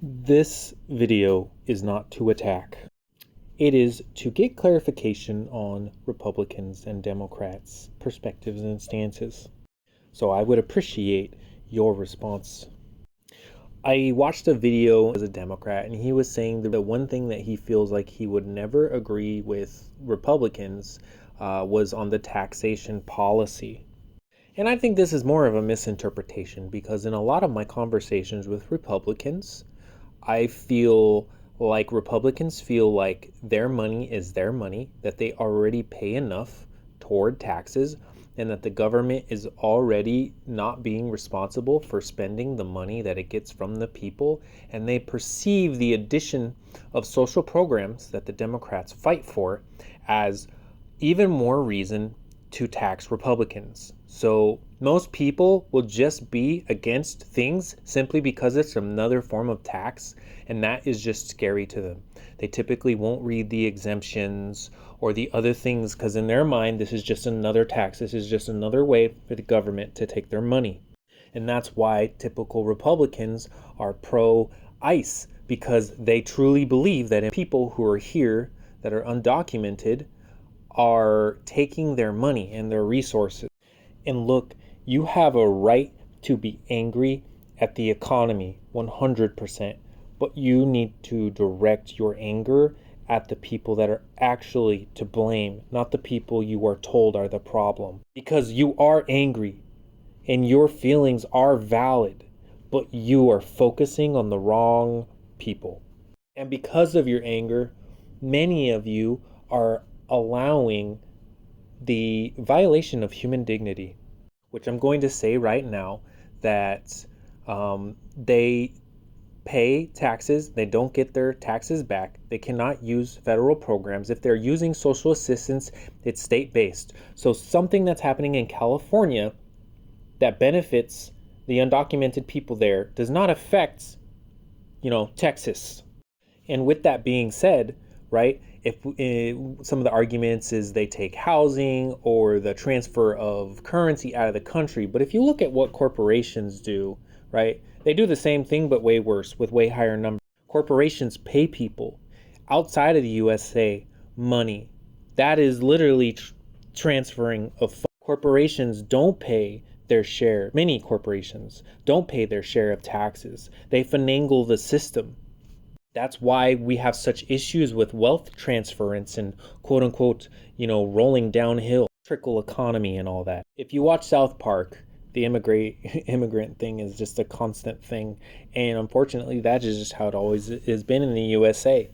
This video is not to attack. It is to get clarification on Republicans and Democrats' perspectives and stances. So I would appreciate your response. I watched a video as a Democrat, and he was saying the one thing that he feels like he would never agree with Republicans was on the taxation policy. And I think this is more of a misinterpretation because in a lot of my conversations with Republicans, I feel like Republicans feel like their money is their money, that they already pay enough toward taxes, and that the government is already not being responsible for spending the money that it gets from the people. And they perceive the addition of social programs that the Democrats fight for as even more reason to tax Republicans. So most people will just be against things simply because it's another form of tax, and that is just scary to them. They typically won't read the exemptions or the other things because in their mind, this is just another tax. This is just another way for the government to take their money. And that's why typical Republicans are pro-ICE, because they truly believe that people who are here that are undocumented are taking their money and their resources. And look, you have a right to be angry at the economy, 100%, but you need to direct your anger at the people that are actually to blame, not the people you are told are the problem. Because you are angry and your feelings are valid, but you are focusing on the wrong people. And because of your anger, many of you are allowing the violation of human dignity, which I'm going to say right now that they pay taxes, they don't get their taxes back, they cannot use federal programs. If they're using social assistance, it's state-based. So something that's happening in California that benefits the undocumented people there does not affect, Texas. And with that being said, right, if some of the arguments is they take housing or the transfer of currency out of the country, but if you look at what corporations do, right, they do the same thing but way worse with way higher numbers. Corporations pay people outside of the USA money. That is literally transferring of funds. Corporations don't pay their share. Many corporations don't pay their share of taxes. They finagle the system. That's why we have such issues with wealth transference and quote unquote, rolling downhill, trickle economy and all that. If you watch South Park, the immigrant thing is just a constant thing. And unfortunately, that is just how it always has been in the USA.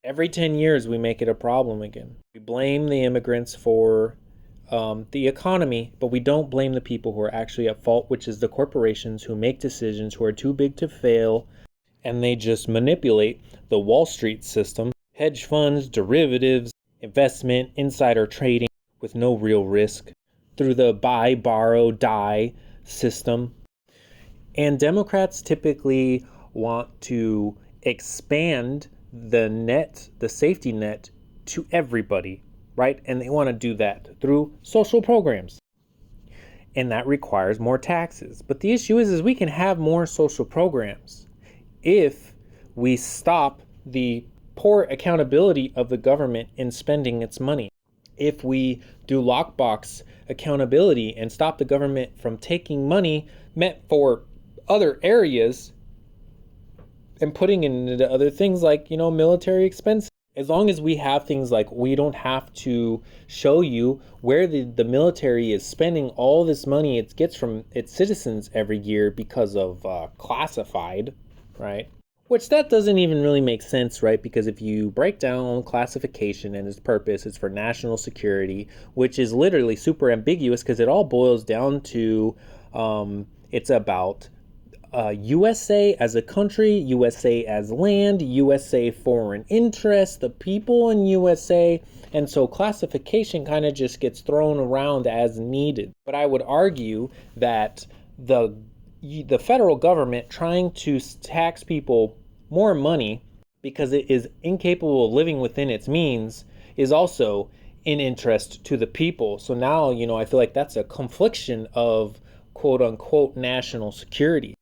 Every 10 years, we make it a problem again. We blame the immigrants for the economy, but we don't blame the people who are actually at fault, which is the corporations who make decisions who are too big to fail. And they just manipulate the Wall Street system, hedge funds, derivatives, investment, insider trading with no real risk through the buy, borrow, die system. And Democrats typically want to expand the safety net to everybody, right? And they want to do that through social programs. And that requires more taxes. But the issue is we can have more social programs if we stop the poor accountability of the government in spending its money. If we do lockbox accountability and stop the government from taking money meant for other areas and putting it into other things like, military expenses. As long as we have things like we don't have to show you where the military is spending all this money it gets from its citizens every year because of classified, right? Which that doesn't even really make sense, right? Because if you break down classification and its purpose, it's for national security, which is literally super ambiguous because it all boils down to it's about USA as a country, USA as land, USA foreign interests, the people in USA. And so classification kind of just gets thrown around as needed. But I would argue that the federal government trying to tax people more money because it is incapable of living within its means is also in interest to the people. So now, I feel like that's a confliction of quote unquote national security.